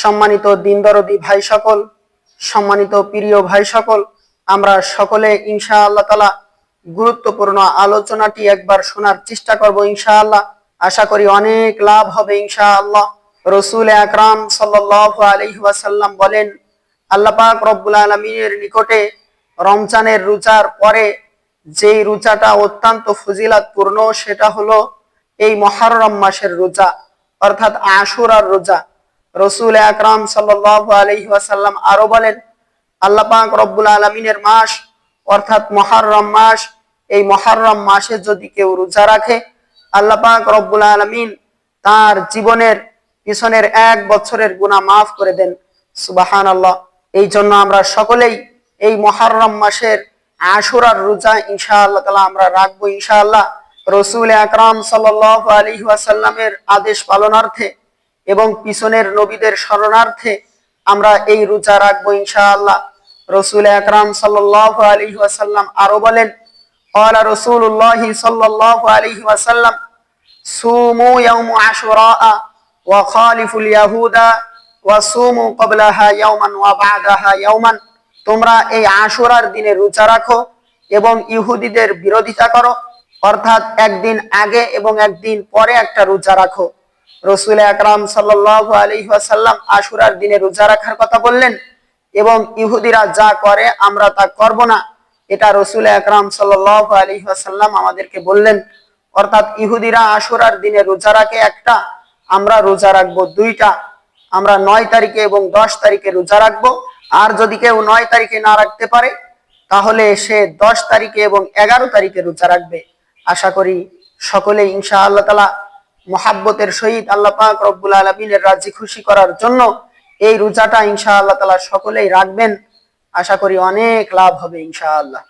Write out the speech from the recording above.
সম্মানিত দিনদরদি ভাই সকল, সম্মানিত প্রিয় ভাই সকল, আমরা সকলে ইনশাআল্লাহ তাআলা গুরুত্বপূর্ণ আলোচনাটি একবার শোনার চেষ্টা করব ইনশাআল্লাহ। আশা করি অনেক লাভ হবে ইনশাআল্লাহ। রাসূল আকরাম সাল্লাল্লাহু আলাইহি ওয়াসাল্লাম বলেন, আল্লাহ পাক রব্বুল আলামিনের নিকটে রমজানের রোজার পরে যেই রোজাটা অত্যন্ত ফজিলতপূর্ণ সেটা হলো এই মুহররম মাসের রোজা, অর্থাৎ আশুরার রোজা। রাসূল আকরাম সাল্লাল্লাহু আলাইহি ওয়াসাল্লাম আরো বলেন, আল্লাহ পাক রব্বুল আলামিনের মাস অর্থাৎ মুহররম মাস, এই মুহররম মাসে যদি কেউ রোজা রাখে আল্লাহ পাক রব্বুল আলামিন তার জীবনের পিছনের 1 বছরের গুনাহ মাফ করে দেন। সুবহানাল্লাহ। এই জন্য আমরা সকলেই এই মুহররম মাসের আশুরার রোজা ইনশাআল্লাহ তাআলা আমরা রাখবো ইনশাআল্লাহ। রাসূল আকরাম সাল্লাল্লাহু আলাইহি ওয়াসাল্লামের আদেশ পালনার্থে এবং পিছনের নবীদের শরণার্থে আমরা এই রোজা রাখবো ইনশাআল্লাহ। রাসূল আকরাম সাল্লাল্লাহু আলাইহি ওয়াসাল্লাম আরো বলেন, قال رسول الله صلى الله عليه وسلم صوموا يوم عاشوراء وخالفوا اليهود وصوموا قبلها يوما وبعدها يوما। তোমরা এই আশুরার দিনে রোজা রাখো এবং ইহুদিদের বিরোধিতা করো, অর্থাৎ একদিন আগে এবং একদিন পরে একটা রোজা রাখো। রাসূল আকরাম সাল্লাল্লাহু আলাইহি ওয়াসাল্লাম আশুরার দিনে রোজা রাখার কথা বললেন এবং ইহুদিরা যা করে আমরা তা করব না, এটা রাসূল আকরাম সাল্লাল্লাহু আলাইহি ওয়াসাল্লাম আমাদেরকে বললেন। অর্থাৎ ইহুদিরা আশুরার দিনে রোজা রাখে একটা, আমরা রোজা রাখবো দুইটা। আমরা 9 তারিখে এবং 10 তারিখে রোজা রাখবো। আর যদি কেউ 9 তারিখে না রাখতে পারে তাহলে সে 10 তারিখে এবং 11 তারিখে রোজা রাখবে। আশা করি সকলেই ইনশাআল্লাহ তাআলা মুহাব্বতের সহিত আল্লাহ পাক রব্বুল আলামিনের রাজি খুশি করার জন্য এই রোজাটা ইনশাআল্লাহ তাআলা সকলেই রাখবেন। আশা করি অনেক লাভ হবে ইনশাআল্লাহ।